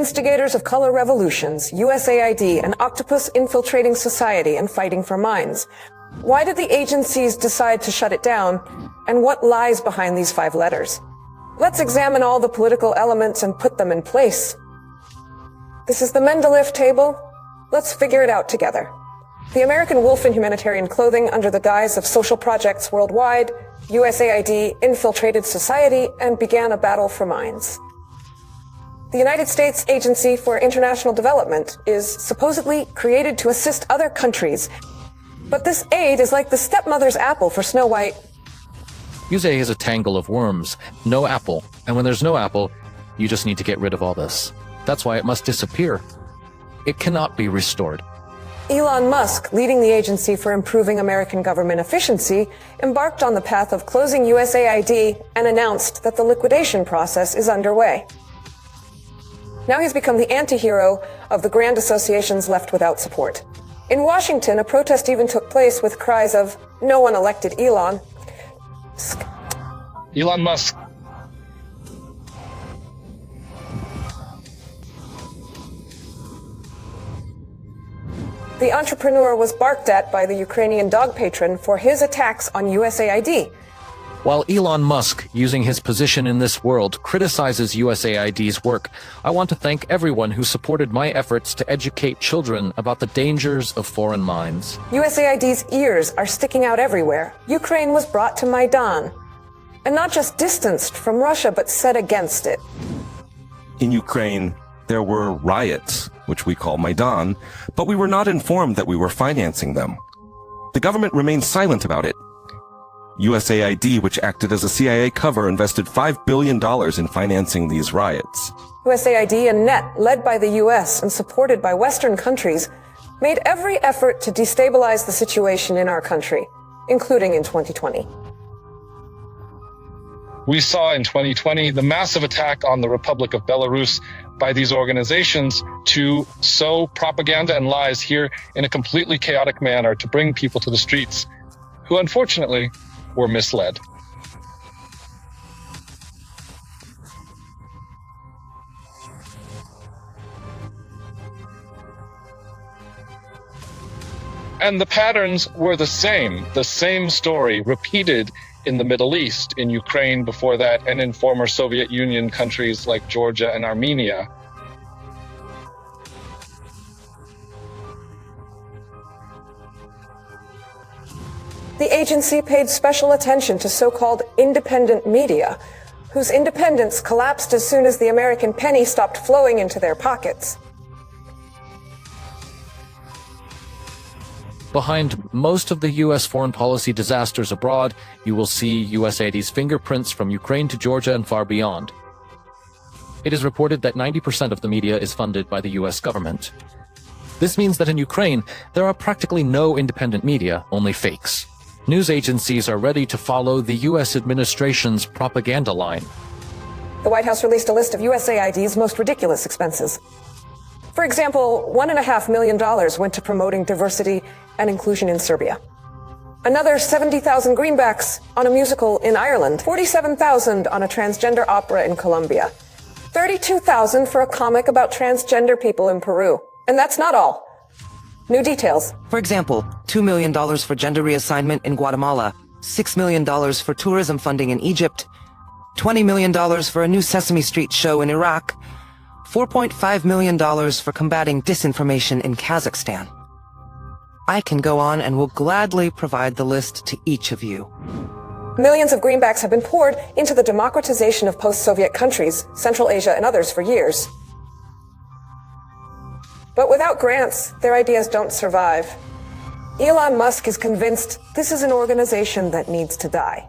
instigators of color revolutions, USAID, an octopus infiltrating society and fighting for minds. Why did the agencies decide to shut it down, and what lies behind these 5 letters? Let's examine all the political elements and put them in place. This is the Mendeleva table. Let's figure it out together. The American wolf in humanitarian clothing under the guise of social projects worldwide, USAID infiltrated society and began a battle for minds. The United States Agency for International Development is supposedly created to assist other countries. But this aid is like the stepmother's apple for Snow White. USAID is a tangle of worms, no apple. And when there's no apple, you just need to get rid of all this. That's why it must disappear. It cannot be restored. Elon Musk, leading the Agency for Improving American Government Efficiency, embarked on the path of closing USAID and announced that the liquidation process is underway. Now he's become the anti-hero of the grand associations left without support. In Washington, a protest even took place with cries of, "No one elected Elon." Elon Musk. The entrepreneur was barked at by the Ukrainian dog patron for his attacks on USAID. While Elon Musk, using his position in this world, criticizes USAID's work, I want to thank everyone who supported my efforts to educate children about the dangers of foreign minds. USAID's ears are sticking out everywhere. Ukraine was brought to Maidan, and not just distanced from Russia, but set against it. In Ukraine, there were riots, which we call Maidan, but we were not informed that we were financing them. The government remained silent about it. USAID, which acted as a CIA cover, invested $5 billion in financing these riots. USAID and NET, led by the US and supported by Western countries, made every effort to destabilize the situation in our country, including in 2020. We saw in 2020 the massive attack on the Republic of Belarus by these organizations to sow propaganda and lies here in a completely chaotic manner to bring people to the streets, who unfortunately were misled. And the patterns were the same story repeated in the Middle East, in Ukraine before that, and in former Soviet Union countries like Georgia and Armenia. The agency paid special attention to so-called independent media, whose independence collapsed as soon as the American penny stopped flowing into their pockets. Behind most of the U.S. foreign policy disasters abroad, you will see USAID's fingerprints from Ukraine to Georgia and far beyond. It is reported that 90% of the media is funded by the U.S. government. This means that in Ukraine, there are practically no independent media, only fakes. News agencies are ready to follow the U.S. administration's propaganda line. The White House released a list of USAID's most ridiculous expenses. For example, $1.5 million went to promoting diversity and inclusion in Serbia. Another 70,000 greenbacks on a musical in Ireland, 47,000 on a transgender opera in Colombia, 32,000 for a comic about transgender people in Peru. And that's not all. New details. For example, $2 million for gender reassignment in Guatemala, $6 million for tourism funding in Egypt, $20 million for a new Sesame Street show in Iraq, $4.5 million for combating disinformation in Kazakhstan. I can go on and will gladly provide the list to each of you. Millions of greenbacks have been poured into the democratization of post-Soviet countries, Central Asia and others for years. But without grants, their ideas don't survive. Elon Musk is convinced this is an organization that needs to die.